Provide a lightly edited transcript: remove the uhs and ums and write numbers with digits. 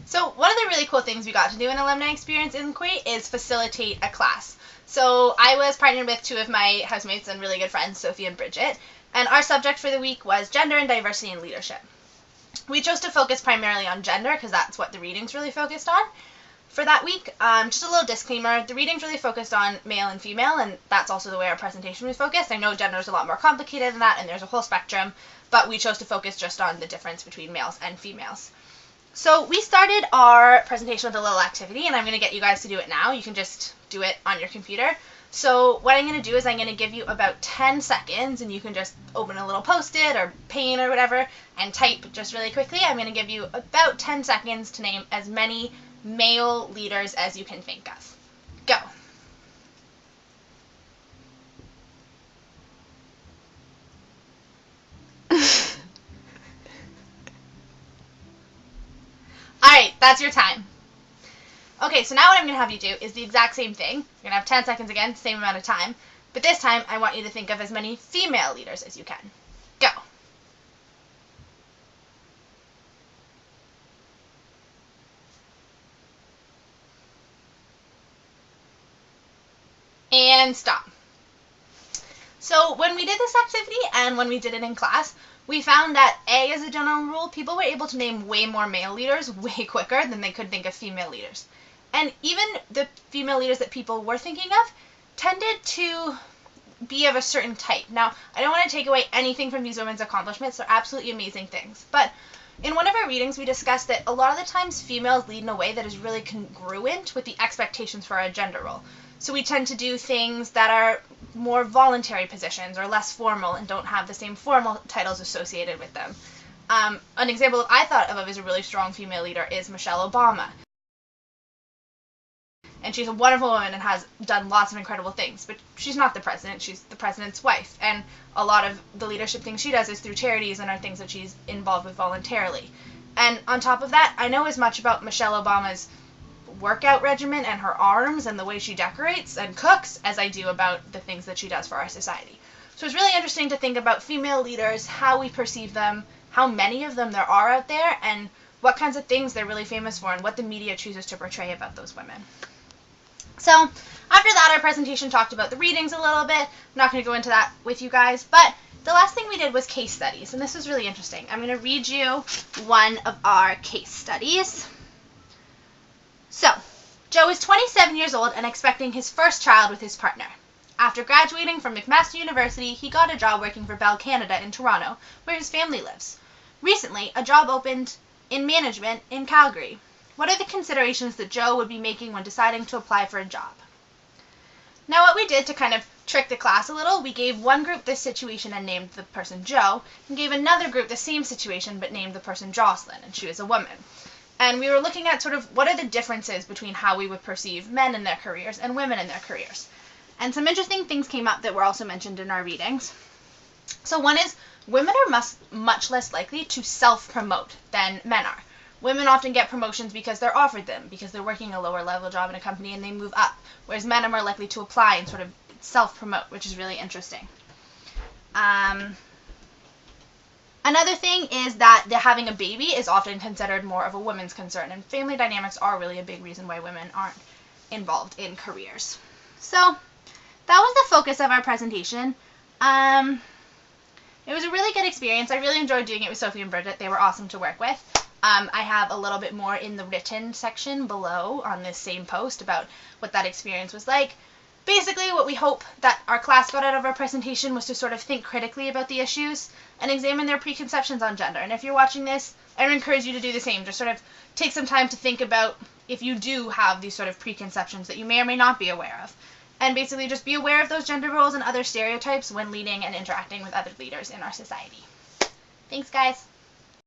So one of the really cool things we got to do in Alumni Experience Inquiry is facilitate a class. So I was partnered with two of my housemates and really good friends, Sophie and Bridget, and our subject for the week was gender and diversity in leadership. We chose to focus primarily on gender because that's what the readings really focused on for that week. Just a little disclaimer, the readings really focused on male and female, and that's also the way our presentation was focused. I know gender is a lot more complicated than that, and there's a whole spectrum, but we chose to focus just on the difference between males and females. So we started our presentation with a little activity, and I'm going to get you guys to do it now. You can just do it on your computer. So what I'm going to do is I'm going to give you about 10 seconds, and you can just open a little Post-it or Paint or whatever and type just really quickly. I'm going to give you about 10 seconds to name as many male leaders as you can think of. Go. Alright, that's your time. Okay, so now what I'm going to have you do is the exact same thing. You're going to have 10 seconds again, same amount of time. But this time, I want you to think of as many female leaders as you can. Go. And stop. So when we did this activity and when we did it in class, we found that A, as a general rule, people were able to name way more male leaders way quicker than they could think of female leaders. And even the female leaders that people were thinking of tended to be of a certain type. Now, I don't want to take away anything from these women's accomplishments. They're absolutely amazing things. But in one of our readings, we discussed that a lot of the times females lead in a way that is really congruent with the expectations for our gender role. So we tend to do things that are more voluntary positions or less formal and don't have the same formal titles associated with them. An example that I thought of as a really strong female leader is Michelle Obama. And she's a wonderful woman and has done lots of incredible things. But she's not the president. She's the president's wife. And a lot of the leadership things she does is through charities and are things that she's involved with voluntarily. And on top of that, I know as much about Michelle Obama's workout regimen and her arms and the way she decorates and cooks as I do about the things that she does for our society. So it's really interesting to think about female leaders, how we perceive them, how many of them there are out there, and what kinds of things they're really famous for and what the media chooses to portray about those women. So after that, our presentation talked about the readings a little bit. I'm not going to go into that with you guys, but the last thing we did was case studies, and this was really interesting. I'm going to read you one of our case studies. So, Joe is 27 years old and expecting his first child with his partner. After graduating from McMaster University, he got a job working for Bell Canada in Toronto, where his family lives. Recently, a job opened in management in Calgary. What are the considerations that Joe would be making when deciding to apply for a job? Now what we did to kind of trick the class a little, we gave one group this situation and named the person Joe, and gave another group the same situation but named the person Jocelyn, and she was a woman. And we were looking at sort of what are the differences between how we would perceive men in their careers and women in their careers. And some interesting things came up that were also mentioned in our readings. So one is, women are much less likely to self-promote than men are. Women often get promotions because they're offered them, because they're working a lower level job in a company and they move up, whereas men are more likely to apply and sort of self-promote, which is really interesting. Another thing is that having a baby is often considered more of a woman's concern, and family dynamics are really a big reason why women aren't involved in careers. So that was the focus of our presentation. It was a really good experience. I really enjoyed doing it with Sophie and Bridget. They were awesome to work with. I have a little bit more in the written section below on this same post about what that experience was like. Basically, what we hope that our class got out of our presentation was to sort of think critically about the issues and examine their preconceptions on gender. And if you're watching this, I would encourage you to do the same. Just sort of take some time to think about if you do have these sort of preconceptions that you may or may not be aware of. And basically just be aware of those gender roles and other stereotypes when leading and interacting with other leaders in our society. Thanks, guys.